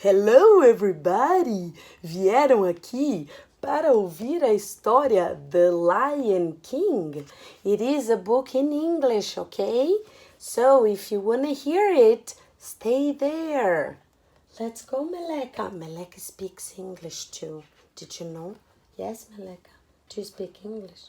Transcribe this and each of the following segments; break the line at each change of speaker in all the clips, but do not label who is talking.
Hello everybody! Vieram aqui para ouvir a história The Lion King. It is a book in English, okay? So if you want to hear it, stay there. Let's go, Meleka. Meleka speaks English too. Did you know? Yes, Meleka. Do you speak English?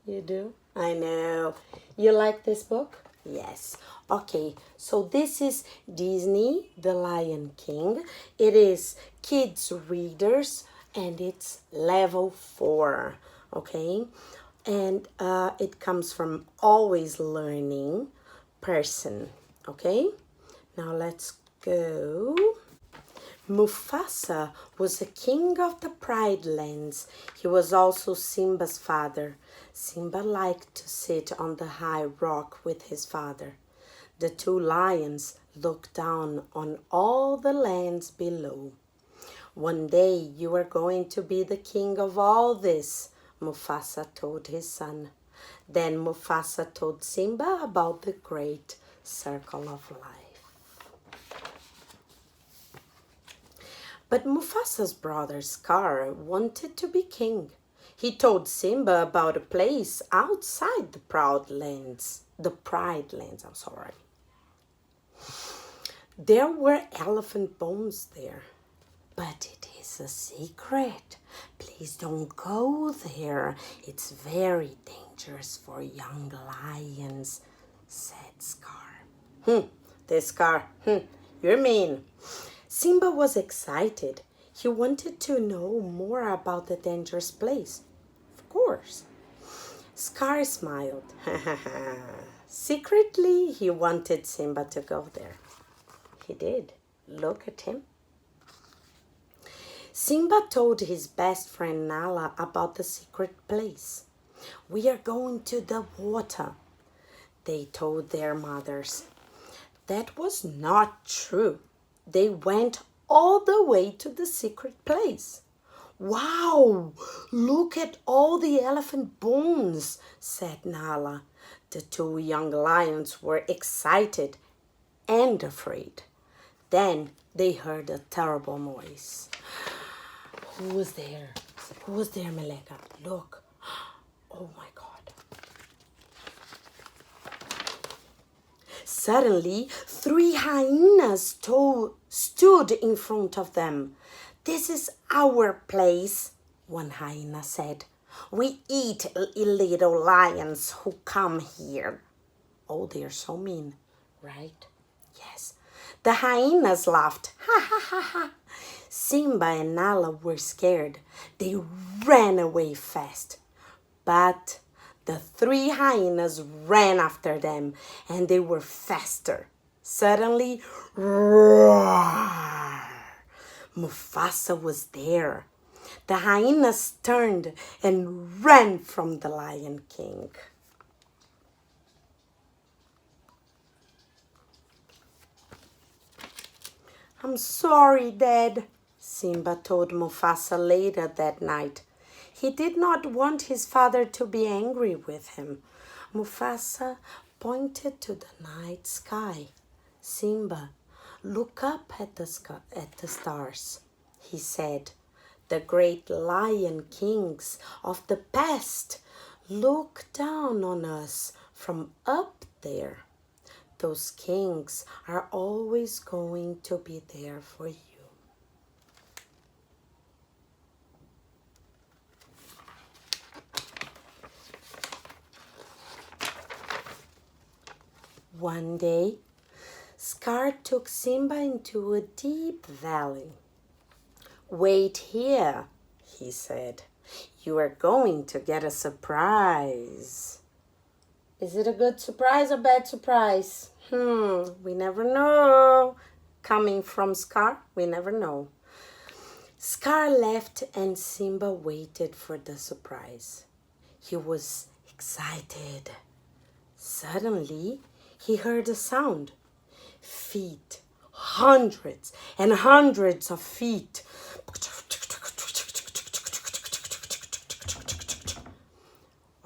You do? I know. You like this book? Yes. Okay, so this is Disney, The Lion King. It is kids readers and it's level 4, okay? And it comes from always learning person, okay? Now let's go. Mufasa was the king of the Pride Lands. He was also Simba's father. Simba liked to sit on the high rock with his father. The two lions looked down on all the lands below. One day you are going to be the king of all this, Mufasa told his son. Then Mufasa told Simba about the great circle of life. But Mufasa's brother Scar wanted to be king. He told Simba about a place outside the Pride Lands. There were elephant bones there. But it is a secret. Please don't go there. It's very dangerous for young lions, said Scar. This Scar, you're mean. Simba was excited. He wanted to know more about the dangerous place. Of course. Scar smiled. Secretly, he wanted Simba to go there. He did. Look at him. Simba told his best friend Nala about the secret place. We are going to the water, they told their mothers. That was not true. They went all the way to the secret place. Wow, look at all the elephant bones, said Nala. The two young lions were excited and afraid. Then they heard a terrible noise. Who was there? Who was there, Meleka? Look. Oh my God. Suddenly, 3 hyenas stood in front of them. This is our place, one hyena said. We eat little lions who come here. Oh, they're so mean, right? Yes. The hyenas laughed. Ha ha ha ha. Simba and Nala were scared. They ran away fast. But the 3 hyenas ran after them and they were faster. Suddenly, roar! Mufasa was there. The hyenas turned and ran from the Lion King. I'm sorry, Dad, Simba told Mufasa later that night. He did not want his father to be angry with him. Mufasa pointed to the night sky. Simba, look up at the stars, he said. The great lion kings of the past look down on us from up there. Those kings are always going to be there for you. One day, Scar took Simba into a deep valley. Wait here, he said. You are going to get a surprise. Is it a good surprise or bad surprise? We never know. Coming from Scar, we never know. Scar left and Simba waited for the surprise. He was excited. Suddenly, he heard a sound. Feet. Hundreds and hundreds of feet.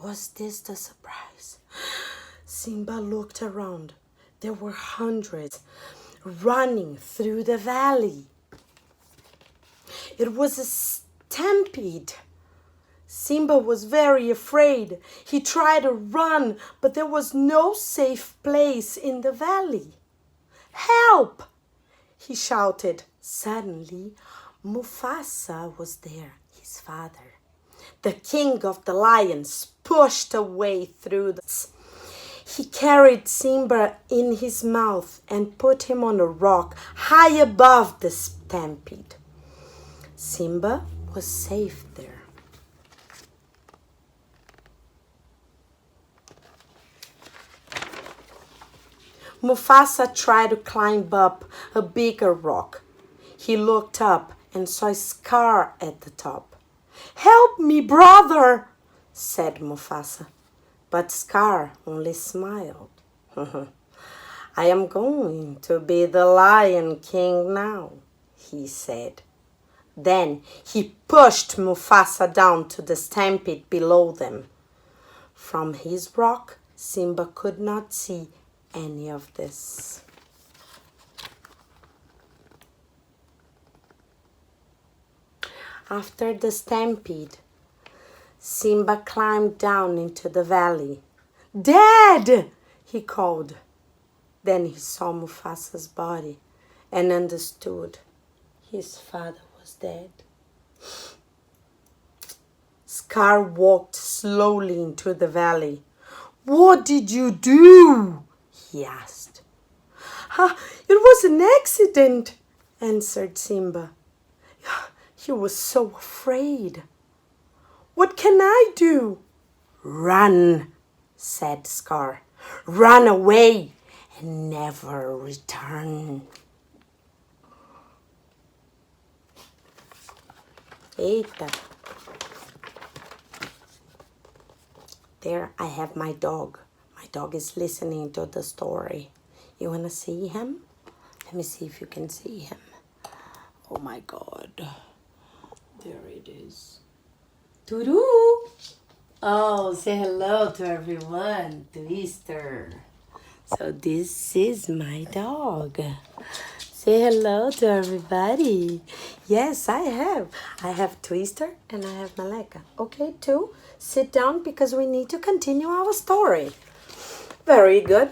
Was this the surprise? Simba looked around. There were hundreds running through the valley. It was a stampede. Simba was very afraid. He tried to run, but there was no safe place in the valley. Help! He shouted. Suddenly, Mufasa was there, his father. The king of the lions pushed a way through the... He carried Simba in his mouth and put him on a rock high above the stampede. Simba was safe there. Mufasa tried to climb up a bigger rock. He looked up and saw Scar at the top. "Help me, brother," said Mufasa. But Scar only smiled. "I am going to be the Lion King now," he said. Then he pushed Mufasa down to the stampede below them. From his rock, Simba could not see any of this. After the stampede, Simba climbed down into the valley. "Dad!" he called. Then he saw Mufasa's body and understood his father was dead. Scar walked slowly into the valley. "What did you do?" he asked. "It was an accident," answered Simba. He was so afraid. "What can I do?" "Run," said Scar. "Run away and never return." Eita. There I have my dog. My dog is listening to the story. You want to see him? Let me see if you can see him. Oh my God. There it is. Turu! Oh, say hello to everyone. Twister. So this is my dog. Say hello to everybody. Yes, I have. I have Twister and I have Maleka. Okay, two. Sit down because we need to continue our story. Very good.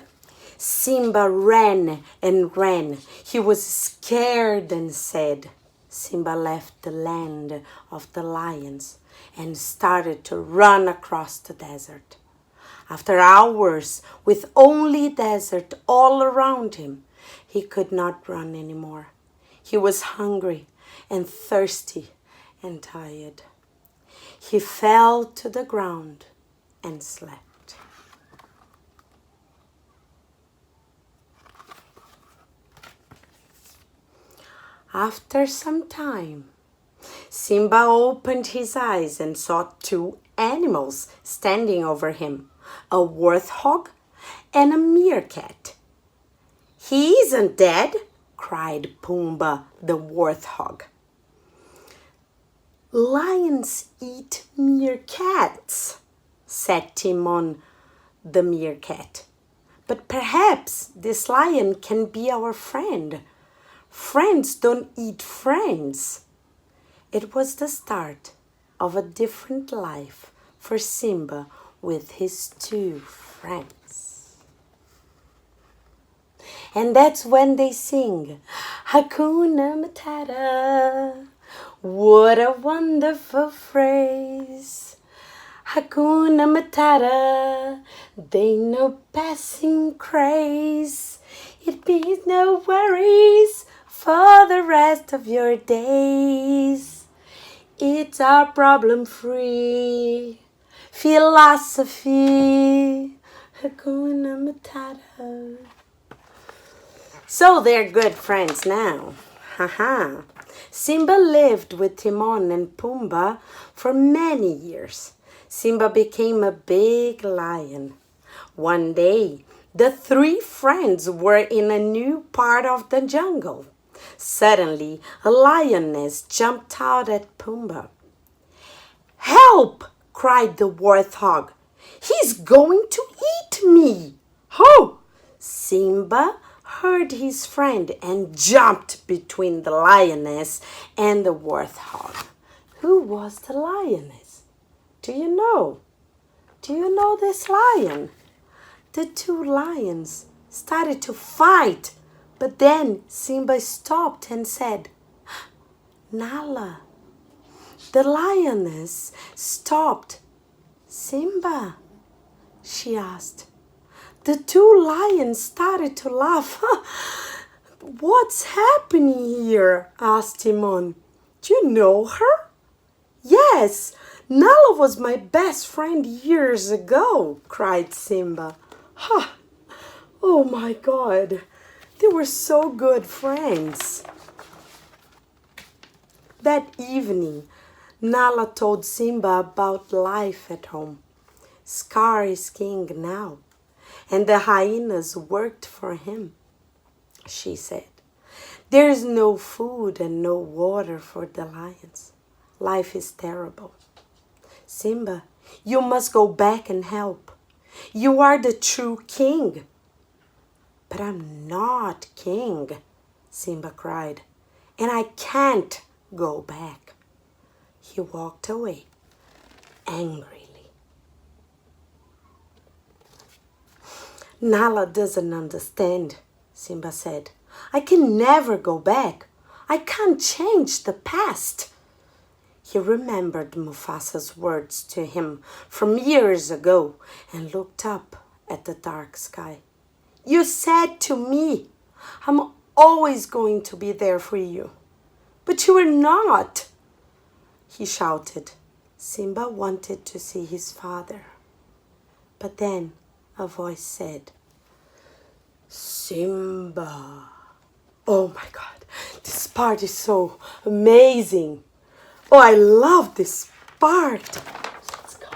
Simba ran and ran. He was scared and sad. Simba left the land of the lions and started to run across the desert. After hours with only desert all around him, he could not run anymore. He was hungry and thirsty and tired. He fell to the ground and slept. After some time, Simba opened his eyes and saw two animals standing over him, a warthog and a meerkat. "He isn't dead," cried Pumbaa the warthog. "Lions eat meerkats," said Timon the meerkat. "But perhaps this lion can be our friend. Friends don't eat friends." It was the start of a different life for Simba with his two friends. And that's when they sing, Hakuna Matata. What a wonderful phrase. Hakuna Matata, they no passing craze. It means no worries for the rest of your days. It's our problem-free philosophy. Hakuna Matata. So they're good friends now. Haha. Simba lived with Timon and Pumbaa for many years. Simba became a big lion. One day, the three friends were in a new part of the jungle. Suddenly, a lioness jumped out at Pumbaa. "Help!" cried the warthog. "He's going to eat me!" "Ho!" Simba heard his friend and jumped between the lioness and the warthog. Who was the lioness? Do you know? Do you know this lion? The two lions started to fight, but then Simba stopped and said, Nala. The lioness stopped. Simba, she asked. The two lions started to laugh. What's happening here? Asked Timon. Do you know her? Yes, Nala was my best friend years ago, cried Simba. Oh my God, they were so good friends. That evening, Nala told Simba about life at home. Scar is king now, and the hyenas worked for him, she said. There's no food and no water for the lions. Life is terrible. Simba, you must go back and help. You are the true king. But I'm not king, Simba cried, and I can't go back. He walked away angrily. Nala doesn't understand, Simba said. I can never go back. I can't change the past. He remembered Mufasa's words to him from years ago and looked up at the dark sky. You said to me, I'm always going to be there for you. But you were not, he shouted. Simba wanted to see his father. But then a voice said, Simba. Oh my God, this part is so amazing. Oh, I love this part. Let's go.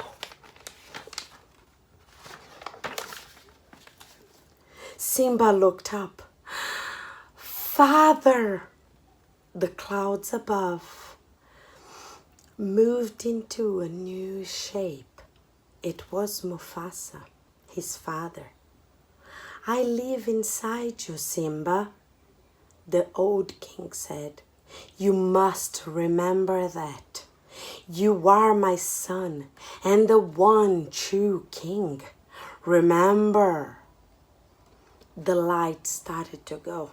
Simba looked up. Father! The clouds above moved into a new shape. It was Mufasa, his father. I live inside you, Simba, the old king said. You must remember that. You are my son and the one true king. Remember. The light started to go.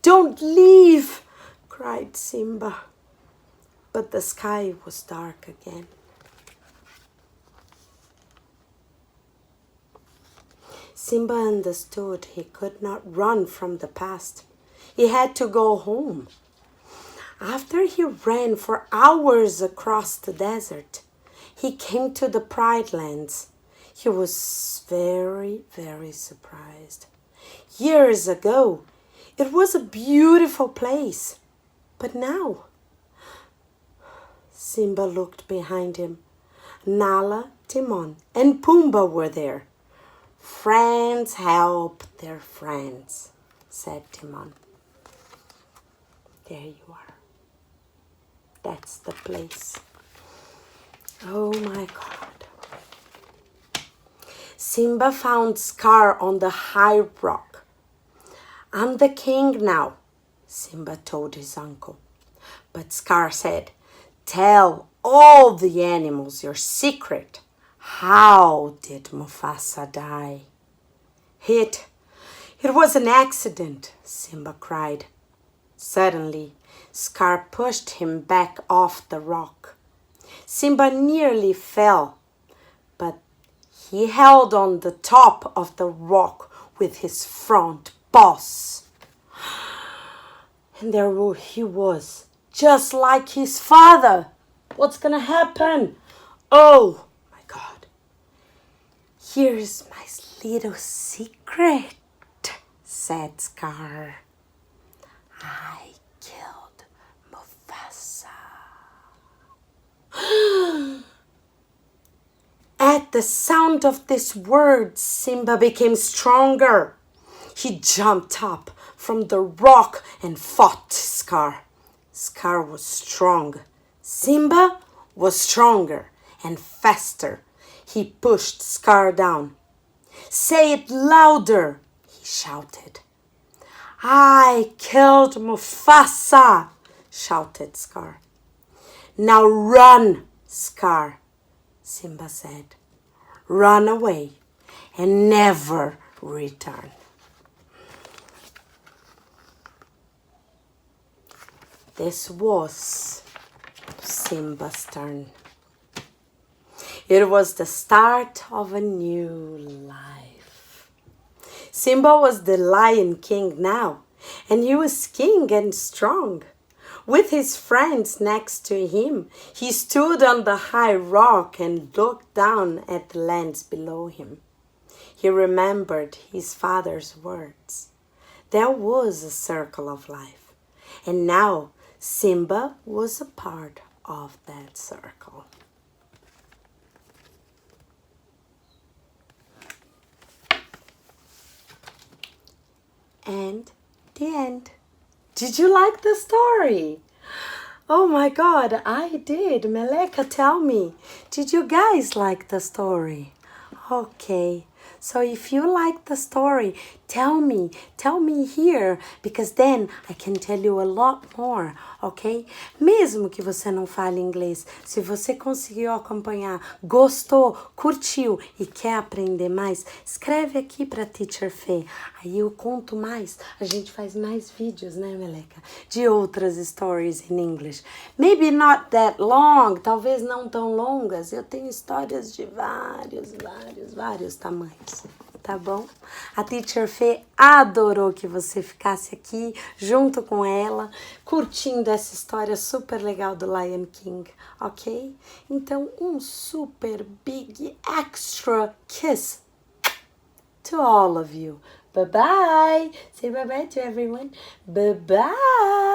Don't leave, cried Simba. But the sky was dark again. Simba understood he could not run from the past. He had to go home. After he ran for hours across the desert, he came to the Pride Lands. He was very, very surprised. Years ago, it was a beautiful place. But now, Simba looked behind him. Nala, Timon, and Pumbaa were there. Friends help their friends, said Timon. There you are. That's the place. Oh my God. Simba found Scar on the high rock. I'm the king now, Simba told his uncle. But Scar said, tell all the animals your secret. How did Mufasa die? It was an accident, Simba cried. Suddenly, Scar pushed him back off the rock. Simba nearly fell, but he held on the top of the rock with his front paws. And there he was, just like his father. What's gonna happen? Oh my God. Here's my little secret, said Scar. I killed Mufasa. At the sound of this word, Simba became stronger. He jumped up from the rock and fought Scar. Scar was strong. Simba was stronger and faster. He pushed Scar down. Say it louder, he shouted. I killed Mufasa, shouted Scar. Now run, Scar, Simba said. Run away and never return. This was Simba's turn. It was the start of a new life. Simba was the Lion King now, and he was king and strong. With his friends next to him, he stood on the high rock and looked down at the lands below him. He remembered his father's words. There was a circle of life, and now Simba was a part of that circle. And the end. Did you like the story? Oh my God, I did. Meleka, tell me. Did you guys like the story? Okay. So if you like the story, tell me here, because then I can tell you a lot more, ok? Mesmo que você não fale inglês, se você conseguiu acompanhar, gostou, curtiu e quer aprender mais, escreve aqui para Teacher Fê. Aí eu conto mais, a gente faz mais vídeos, né, Meleka? De outras stories in English. Maybe not that long, talvez não tão longas. Eu tenho histórias de vários tamanhos. Tá bom? A Teacher Fê adorou que você ficasse aqui junto com ela, curtindo essa história super legal do Lion King, ok? Então, um super big extra kiss to all of you. Bye-bye! Say bye-bye to everyone. Bye-bye!